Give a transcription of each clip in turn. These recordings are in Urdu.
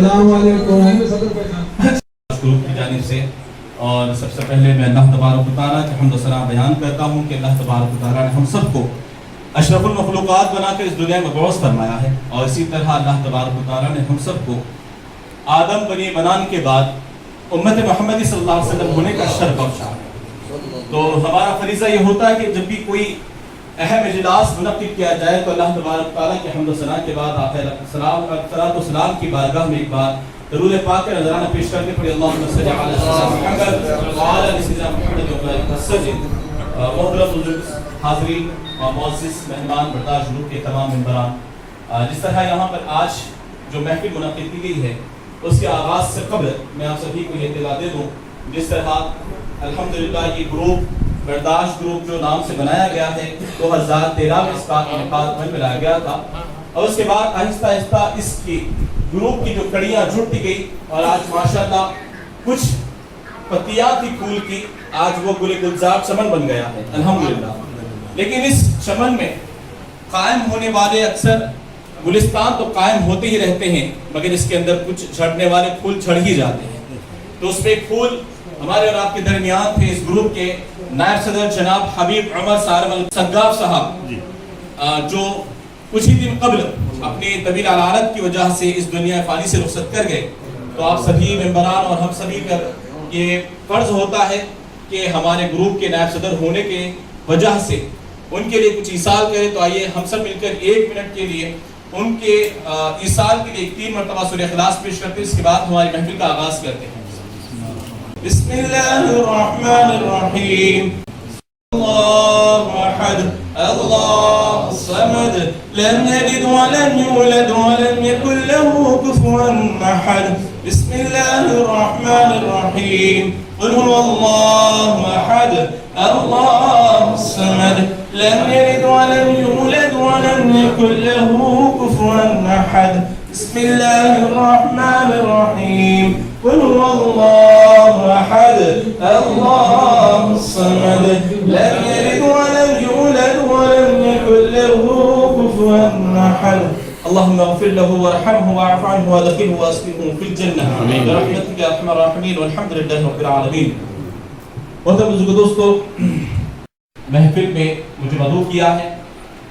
السلام علیکم گروپ کی جانب سے، اور سب سے پہلے میں اللہ تبارک و تعالیٰ کے حمد و ثنا بیان کرتا ہوں کہ اللہ تبارک و تعالیٰ نے ہم سب کو اشرف المخلوقات بنا کر اس دنیا میں مبعوث فرمایا ہے، اور اسی طرح اللہ تبارک و تعالیٰ نے ہم سب کو آدم بنی بنان کے بعد امت محمدی صلی اللہ علیہ وسلم ہونے کا شرف بخشا ہے۔ تو ہمارا فریضہ یہ ہوتا ہے کہ جب بھی کوئی اہم اجلاس منعقد کیا جائے تو اللہ تبارک و تعالیٰ کے حمد و ثنا کے بعد آپ صلاۃ و سلام کی بارگاہ میں ایک بار درود پاک کا نذرانہ پیش کرتے پڑے اللہم صل علی سیدنا محمد وعلی آل سیدنا محمد وبارک وسلم۔ محترم بزرگ حاضرین اور معزز مہمان برداشت گروپ کے تمام ممبران، جس طرح یہاں پر آج جو محفل منعقد کی گئی ہے اس کے آغاز سے قبل میں آپ سبھی کو یہ اطلاع دے دوں، جس طرح الحمدللہ یہ گروپ برداشت گروپ جو نام سے بنایا گیا ہے 2013 میں اس کا انعقاد میں لایا گیا تھا، اور اس کے بعد آہستہ آہستہ اس کی گروپ کی جو کڑیاں جڑتی گئی، اور آج ماشاءاللہ کچھ پتیاں تھی پھول کی، آج وہ گل گلزار چمن بن گیا ہے الحمدللہ۔ لیکن اس چمن میں قائم ہونے والے اکثر گلستان تو قائم ہوتے ہی رہتے ہیں، مگر اس کے اندر کچھ جھڑنے والے پھول جھڑ ہی جاتے ہیں۔ تو اس میں ایک پھول ہمارے اور آپ کے درمیان تھے اس گروپ کے نائب صدر جناب حبیب عمر سالم السگاف صاحب، جو کچھ ہی دن قبل اپنی طویل علالت کی وجہ سے اس دنیا فانی سے رخصت کر گئے۔ تو آپ سبھی ممبران اور ہم سبھی پر یہ فرض ہوتا ہے کہ ہمارے گروپ کے نائب صدر ہونے کے وجہ سے ان کے لیے کچھ ایصال کریں۔ تو آئیے ہم سب مل کر 1 منٹ کے لیے ان کے ایصال کے لیے 3 مرتبہ سورہ اخلاص پیش کرتے ہیں، اس کے بعد ہماری محفل کا آغاز کرتے ہیں۔ بسم اللہ الرحمن الرحیم، اللہ احد اللہ الصمد لم یلد ولم یولد ولم یکن له کفوا احد۔ بسم اللہ الرحمن الرحیم، قل هو اللہ احد اللہ الصمد لم یلد ولم یولد ولم یکن له کفوا احد۔ بسم اللہ الرحمن الرحیم، قل هو اللہ احد اللہ الصمد لم یلد ولم یولد ولم یکن له کفوا احد۔ اللهم اغفر له وارحمه واعف عنه وادخله واسكنه في الجنة برحمتك يا ارحم الراحمين والحمد لله رب العالمين۔ محترم بزرگوں دوستو، محفل میں مجھے مدعو کیا ہے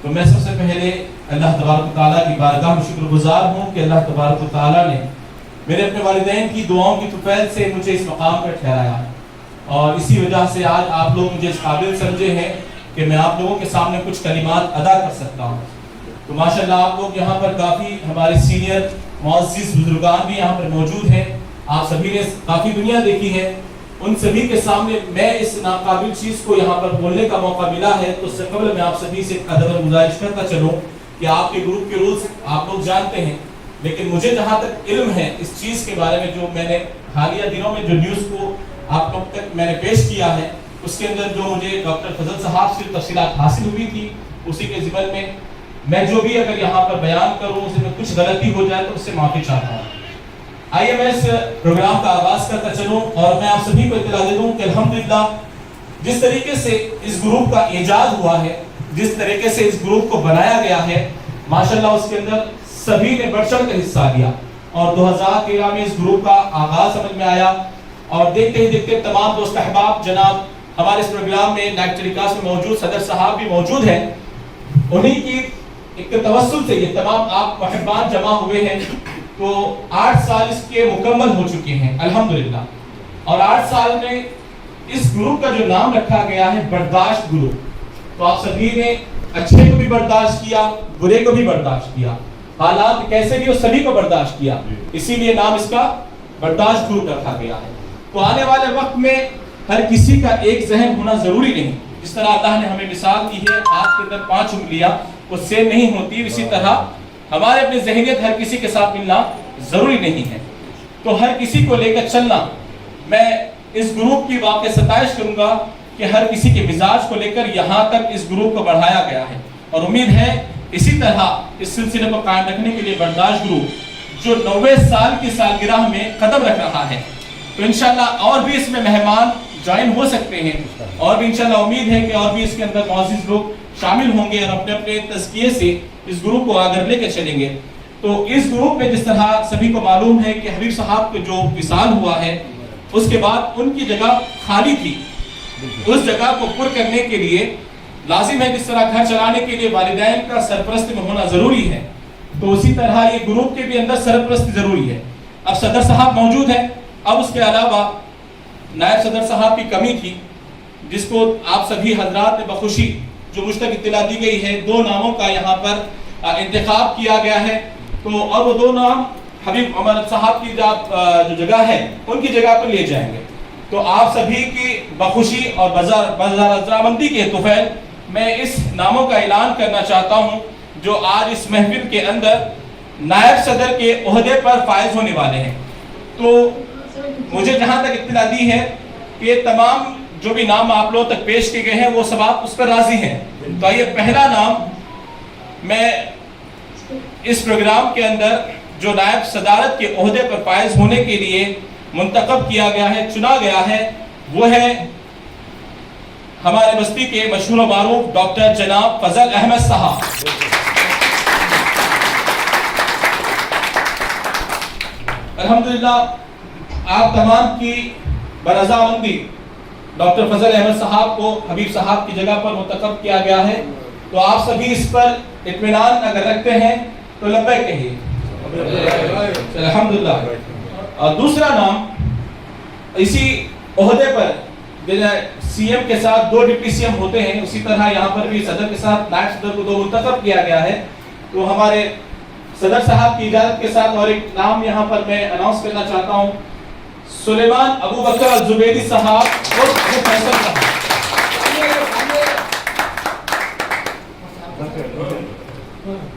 تو میں سب سے پہلے اللہ تبارک و تعالیٰ کی بارگاہ میں شکر گزار ہوں کہ اللہ تبارک و تعالیٰ نے میرے اپنے والدین کی دعاؤں کی طفیل سے مجھے اس مقام پر ٹھہرایا، اور اسی وجہ سے آج آپ لوگ مجھے اس قابل سمجھے ہیں کہ میں آپ لوگوں کے سامنے کچھ کلمات ادا کر سکتا ہوں۔ تو ماشاءاللہ آپ لوگ یہاں پر کافی ہمارے سینئر معزز بزرگان بھی یہاں پر موجود ہیں، آپ سبھی نے کافی دنیا دیکھی ہے، ان سبھی کے سامنے میں اس ناقابل چیز کو یہاں پر بولنے کا موقع ملا ہے تو اس سے قبل میں آپ سبھی سے ادب و گزارش کرتا چلوں کہ آپ کے گروپ کے رولز آپ لوگ جانتے ہیں، لیکن مجھے جہاں تک علم ہے اس چیز کے بارے میں جو میں نے حالیہ دنوں میں جو نیوز کو آپ لوگ تک میں نے پیش کیا ہے، اس کے اندر جو مجھے ڈاکٹر فضل صاحب سے تفصیلات حاصل ہوئی تھی، اسی کے ضمن میں جو بھی اگر یہاں پر بیان کروں اس میں کچھ غلطی ہو جائے تو اس سے معافی چاہتا ہوں۔ آئیے میں اس پروگرام کا آغاز کرتا چلوں، اور میں آپ سبھی کو اطلاع دے دوں کہ الحمدللہ جس طریقے سے اس گروپ کا ایجاد ہوا ہے، جس طریقے سے اس گروپ کو بنایا گیا ہے، ماشاءاللہ اس کے اندر سبھی نے بڑھ چڑھ کر حصہ لیا، اور 2013 میں اس گروپ کا آغاز سمجھ میں آیا، اور دیکھتے ہی دیکھتے تمام دوست احباب جناب ہمارے اس پروگرام میں نائب ٹیلیکاسٹ میں موجود صدر صاحب بھی موجود ہیں، انہی کی ایک توسل سے یہ تمام آپ محبان جمع ہوئے ہیں۔ تو 8 سال اس کے مکمل ہو چکے ہیں الحمدللہ، اور 8 سال میں اس گروپ کا جو نام رکھا گیا ہے برداشت گروپ، تو آپ سبھی نے اچھے کو بھی برداشت کیا، برے کو بھی برداشت کیا، حالات کیسے بھی وہ سبھی کو برداشت کیا، اسی لیے نام اس کا برداشت گروپ رکھا گیا ہے۔ تو آنے والے وقت میں ہر کسی کا ایک ذہن ہونا ضروری نہیں، جس طرح اللہ نے ہمیں مثال دی ہے آپ کے اندر 5 انگلیاں وہ سیم نہیں ہوتی، اسی طرح ہمارے اپنے ذہنیت ہر کسی کے ساتھ ملنا ضروری نہیں ہے، تو ہر کسی کو لے کر چلنا۔ میں اس گروپ کی واقع ستائش کروں گا کہ ہر کسی کے مزاج کو لے کر یہاں تک اس گروپ کو بڑھایا گیا ہے، اور امید ہے اسی طرح اس سلسلے کو قائم رکھنے کے لیے برداشت گروپ جو 90 سال کی سالگرہ میں قدم رکھ رہا ہے، تو انشاءاللہ اور بھی اس میں مہمان جوائن ہو سکتے ہیں، اور بھی انشاءاللہ امید ہے کہ اور بھی اس کے اندر معزز لوگ شامل ہوں گے اور اپنے اپنے تزکیے سے اس گروپ کو آگے لے کے چلیں گے۔ تو اس گروپ میں جس طرح سبھی کو معلوم ہے کہ حبیب صاحب کو جو وصال ہوا ہے اس کے بعد ان کی جگہ خالی تھی، اس جگہ کو پر کرنے کے لیے لازم ہے جس طرح گھر چلانے کے لیے والدین کا سرپرست میں ہونا ضروری ہے، تو اسی طرح یہ گروپ کے بھی اندر سرپرست ضروری ہے۔ اب صدر صاحب موجود ہے، اب اس کے علاوہ نائب صدر صاحب کی کمی تھی، جس کو آپ سبھی حضرات نے بخوشی جو مجھ تک اطلاع دی گئی ہے 2 ناموں کا یہاں پر انتخاب کیا گیا ہے، تو اب وہ 2 نام حبیب عمر صاحب کی جو جگہ ہے ان کی جگہ پر لیے جائیں گے۔ تو آپ سبھی کی بخوشی اور رضامندی کے توفیل میں اس ناموں کا اعلان کرنا چاہتا ہوں جو آج اس محفل کے اندر نائب صدر کے عہدے پر فائز ہونے والے ہیں۔ تو مجھے جہاں تک اطلاع دی ہے کہ تمام جو بھی نام آپ لوگوں تک پیش کیے گئے ہیں وہ سب آپ اس پر راضی ہیں، تو آئیے پہلا نام میں اس پروگرام کے اندر جو نائب صدارت کے عہدے پر فائز ہونے کے لیے منتخب کیا گیا ہے، چنا گیا ہے، وہ ہے ہمارے بستی کے مشہور و معروف ڈاکٹر جناب فضل احمد صاحب۔ الحمدللہ آپ تمام کی برضامندی ڈاکٹر فضل احمد صاحب کو حبیب صاحب کی جگہ پر منتخب کیا گیا ہے، تو آپ سبھی اس پر اطمینان اگر رکھتے ہیں تو لبیک کہیے۔ الحمدللہ۔ اور دوسرا نام اسی عہدے پر سی ایم کے ساتھ 2 ڈپٹی سی ایم ہوتے ہیں، اسی طرح یہاں پر بھی صدر کے ساتھ نائب صدر کو 2 منتخب کیا گیا ہے، تو ہمارے صدر صاحب کی اجازت کے ساتھ اور ایک نام یہاں پر میں اناؤنس کرنا چاہتا ہوں، سلیمان ابو بکر الزبیدی صاحب اور ابو فیصل صاحب۔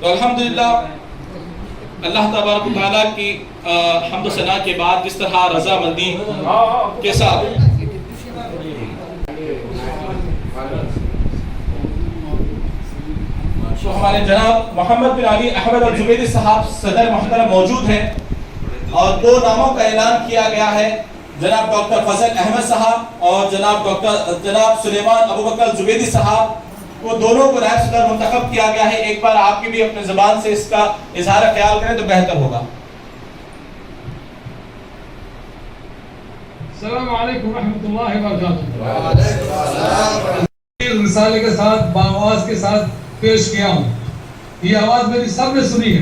تو الحمدللہ اللہ تبارک و تعالیٰ کی حمد و ثنا کے بعد جس طرح رضامندی کے ساتھ تو ہمارے جناب محمد بن علی احمد الزبیدی صاحب صدر محترم موجود ہیں، اور 2 ناموں کا اعلان کیا گیا ہے، جناب ڈاکٹر فضل احمد صاحب اور جناب سلیمان ابو بکر الزبیدی صاحب کو دونوں کو نائب صدر منتخب کیا گیا ہے۔ ایک بار آپ کی بھی اپنے زبان سے اس کا اظہار خیال کریں تو بہتر ہوگا۔ السلام علیکم ورحمۃ اللہ وبرکاتہ۔ رسالے کے ساتھ باآواز کے ساتھ پیش کیا ہوں، یہ آواز میری سب نے سنی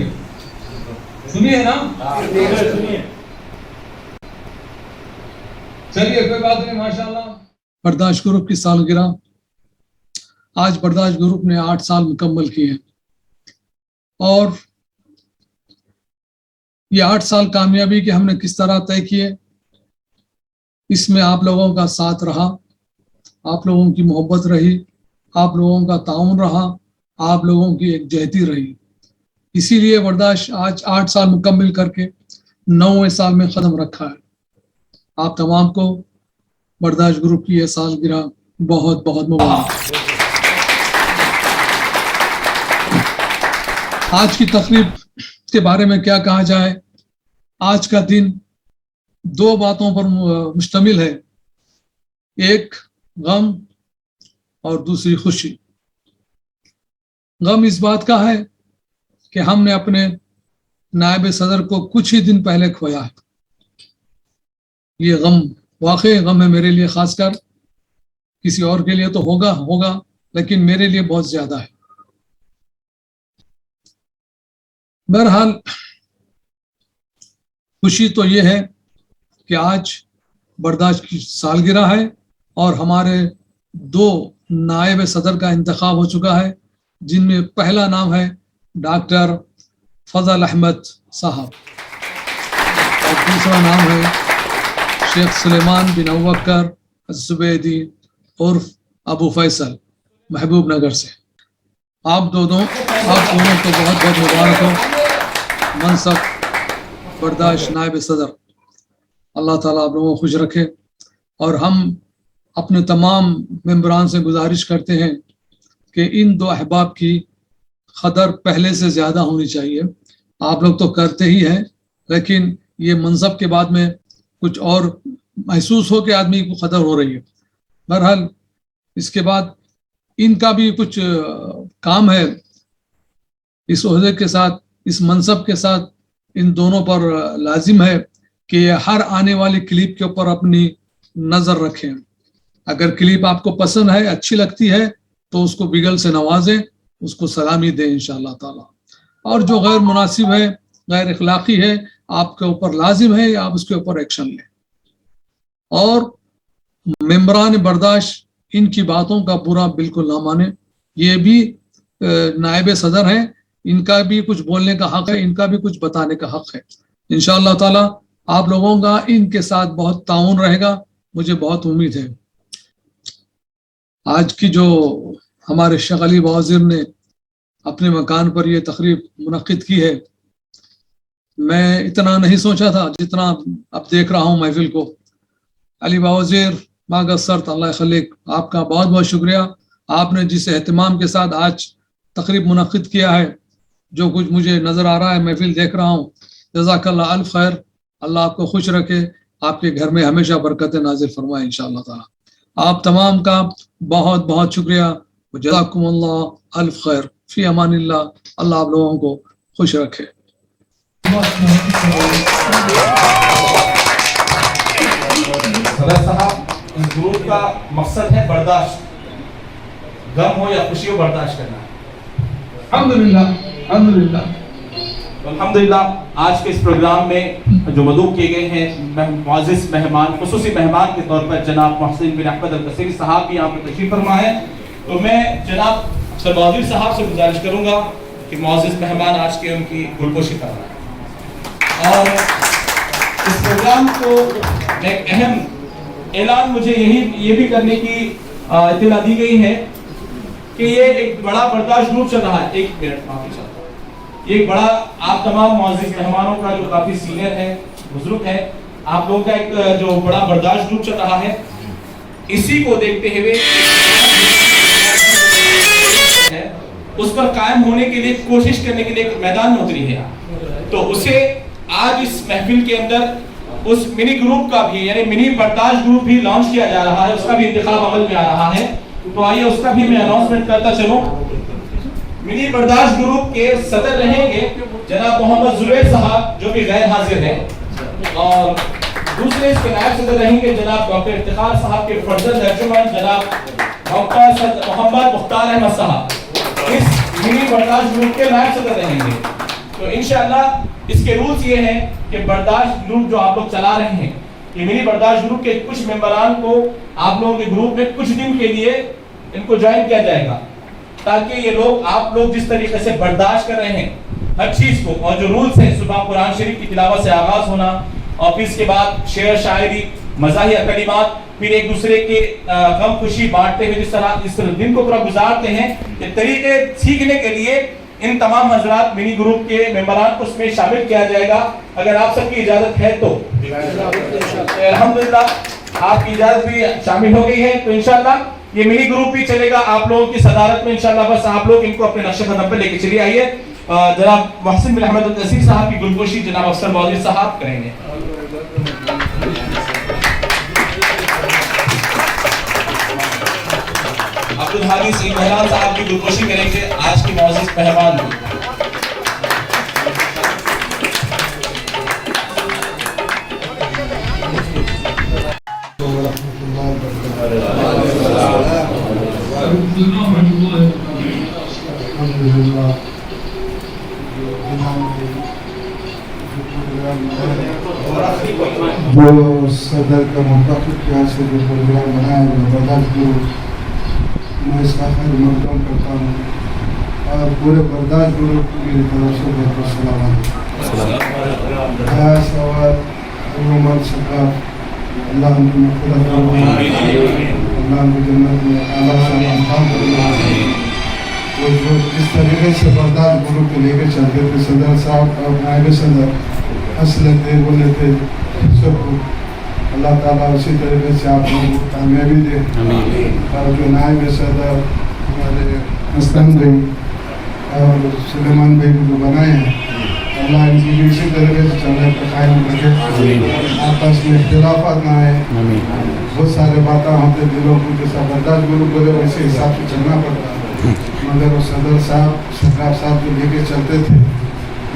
ہے نا؟ چلیے کوئی بات نہیں، ماشاءاللہ۔ برداشت گروپ کی سالگرہ، آج برداشت گروپ نے 8 سال مکمل کیے ہیں، اور یہ 8 سال کامیابی کے ہم نے کس طرح طے کیے، اس میں آپ لوگوں کا ساتھ رہا، آپ لوگوں کی محبت رہی، آپ لوگوں کا تعاون رہا، آپ لوگوں کی یکجہتی رہی، اسی لیے برداشت آج 8 سال مکمل کر کے 9ویں سال میں قدم رکھا ہے۔ آپ تمام کو برداشت گروپ کی یہ سالگرہ بہت بہت مبارک۔ آج کی تقریب کے بارے میں کیا کہا جائے، آج کا دن 2 باتوں پر مشتمل ہے، ایک غم اور دوسری خوشی۔ غم اس بات کا ہے کہ ہم نے اپنے نائب صدر کو کچھ ہی دن پہلے کھویا ہے، یہ غم واقعی غم ہے میرے لیے، خاص کر کسی اور کے لیے تو ہوگا لیکن میرے لیے بہت زیادہ ہے۔ بہرحال خوشی تو یہ ہے کہ آج برداشت کی سالگرہ ہے اور ہمارے 2 نائب صدر کا انتخاب ہو چکا ہے، جن میں پہلا نام ہے ڈاکٹر فضل احمد صاحب اور دوسرا نام ہے شیخ سلیمان بن ابو بکر الزبیدی عرف ابو فیصل، محبوب نگر سے۔ آپ دونوں کو بہت بہت مبارک ہو منصب برداشت نائب صدر۔ اللہ تعالیٰ آپ لوگوں کو خوش رکھے، اور ہم اپنے تمام ممبران سے گزارش کرتے ہیں کہ ان 2 احباب کی قدر پہلے سے زیادہ ہونی چاہیے۔ آپ لوگ تو کرتے ہی ہیں، لیکن یہ منصب کے بعد میں کچھ اور محسوس ہو کہ آدمی کو قدر ہو رہی ہے۔ بہرحال اس کے بعد ان کا بھی کچھ کام ہے اس عہدے کے ساتھ، اس منصب کے ساتھ ان دونوں پر لازم ہے کہ ہر آنے والی کلپ کے اوپر اپنی نظر رکھیں. اگر کلپ آپ کو پسند ہے, اچھی لگتی ہے, تو اس کو بگل سے نوازیں, اس کو سلامی دیں انشاءاللہ تعالی. اور جو غیر مناسب ہے, غیر اخلاقی ہے, آپ کے اوپر لازم ہے آپ اس کے اوپر ایکشن لیں. اور ممبران برداشت ان کی باتوں کا برا بالکل نہ مانیں. یہ بھی نائب صدر ہیں, ان کا بھی کچھ بولنے کا حق ہے, ان کا بھی کچھ بتانے کا حق ہے. انشاءاللہ تعالی آپ لوگوں کا ان کے ساتھ بہت تعاون رہے گا, مجھے بہت امید ہے. آج کی جو ہمارے شیخ علی باوزیر نے اپنے مکان پر یہ تقریب منعقد کی ہے, میں اتنا نہیں سوچا تھا جتنا اب دیکھ رہا ہوں محفل کو. علی باوزیر ماگسرت اللہ خلیق, آپ کا بہت بہت شکریہ. آپ نے جس اہتمام کے ساتھ آج تقریب منعقد کیا ہے, جو کچھ مجھے نظر آ رہا ہے, محفل دیکھ رہا ہوں, جزاک اللہ الف خیر. اللہ آپ کو خوش رکھے, آپ کے گھر میں ہمیشہ برکت نازل فرمائے انشاءاللہ تعالی. آپ تمام کا بہت بہت شکریہ. جزاکم اللہ الف خیر. فی امان اللہ. اللہ آپ لوگوں کو خوش رکھے. صدر صاحب, اس گروپ کا مقصد ہے برداشت, غم ہو یا خوشی ہو برداشت کرنا. الحمدللہ الحمدللہ الحمدللہ. آج کے اس پروگرام میں جو مدعو کیے گئے ہیں معزز مہمان, خصوصی مہمان کے طور پر جناب محسن بن احمد القصیری صاحب بھی یہاں پر تشریف فرما ہے. تو میں جناب افسر باوزیر صاحب سے گزارش کروں گا کہ معزز مہمان آج کے ان کی گلپوشی فرمائیں. اور اس پروگرام کو ایک اہم اعلان مجھے یہ بھی کرنے کی اطلاع دی گئی ہے کہ یہ ایک بڑا برداشت گروپ چل رہا ہے. ایک منٹ معافی چاہتا ہوں. یہ ایک بڑا, آپ تمام معزز مہمانوں کا جو کافی سینئر ہے, بزرگ ہے, آپ لوگوں کا ایک جو بڑا برداشت گروپ چل رہا ہے, اسی کو دیکھتے ہوئے اس پر قائم ہونے کے لیے, کوشش کرنے کے لیے ایک میدان میں اتری ہے. تو اسے آج اس محفل کے اندر اس منی گروپ کا بھی, یعنی منی برداشت گروپ بھی لانچ کیا جا رہا ہے, اس کا بھی انتخاب عمل میں آ رہا ہے. تو آئیے اس کا بھی میں اناؤنسمنٹ کرتا چلوں. منی برداشت گروپ کے صدر رہیں گے جناب محمد زبیر صاحب, جو بھی غیر حاضر ہیں, اور دوسرے اس کے نائب صدر رہیں گے جناب ڈاکٹر افتخار صاحب کے فرزند ترجمان جناب محمد مختار احمد صاحب اس منی برداشت گروپ کے نائب صدر رہیں گے. تو انشاءاللہ اس کے رولز یہ ہیں کہ برداشت گروپ جو آپ لوگ چلا رہے ہیں, یہ منی برداشت گروپ کے کچھ ممبران کو آپ لوگوں کے گروپ میں کچھ دن کے لیے ان کو جوائن کیا جائے گا, تاکہ یہ لوگ, آپ لوگ جس طریقے سے برداشت کر رہے ہیں ہر چیز کو, اور جو رولز ہیں صبح قرآن شریف کی تلاوت سے آغاز ہونا, اور پھر اس کے بعد شعر شاعری, مزاحیہ کلمات, پھر ایک دوسرے کے غم خوشی بانٹتے ہوئے جس طرح دن کو پورا گزارتے ہیں, یہ طریقے سیکھنے کے لیے ان تمام حضرات منی گروپ کے ممبران کو اس میں شامل کیا جائے گا, اگر آپ سب کی اجازت ہے تو. الحمدللہ آپ کی اجازت بھی شامل ہو گئی ہے. تو انشاءاللہ یہ منی گروپ بھی چلے گا آپ لوگوں کی صدارت میں انشاءاللہ. بس آپ لوگ ان کو اپنے نقش قدم پہ لے کے چلیے. آئیے جناب محسن بن احمد القصیری صاحب کی گلپوشی جناب افسر باوزیر صاحب کریں گے. عبدالحادی سعید بہران صاحب کی گلپوشی کریں گے آج کی معزز مہمان بھی. جو صدر کا منتخب کیا سے جو پروگرام بنایا برداشت گروپ, میں اس کا خیر مقدم کرتا ہوں, اور پورے برداشت گروپ کی میری طرف سے بہت بہت سلامت. خیال سوال عمر سکار, اللہ ان کی مغفرت فرمائے, اللہ ان کو جنت میں اعلیٰ سے مقام فرمائے. وہ جو جس طریقے سے برداشت گروپ کو لے کے چلتے تھے, صدر صاحب اور نائب صدر ہنس لیتے, بولے تھے سب کو, اللہ تعالیٰ اسی طریقے سے آپ لوگوں کو کامیابی دے. اور جو نائب صدر ہمارے حسن بھائی اور سلیمان بھائی کو جو بنائے ہیں, اللہ ان کی بھی اسی طریقے سے چل رہے پر قائم رکھے, آپس میں اختلافات نہ آئے. بہت سارے باتیں ہوتے دلوں کو, جیسا برداشت گروپ بولے ویسے حساب سے چلنا پڑتا, مگر وہ صدر صاحب سرکار صاحب جو لے کے چلتے تھے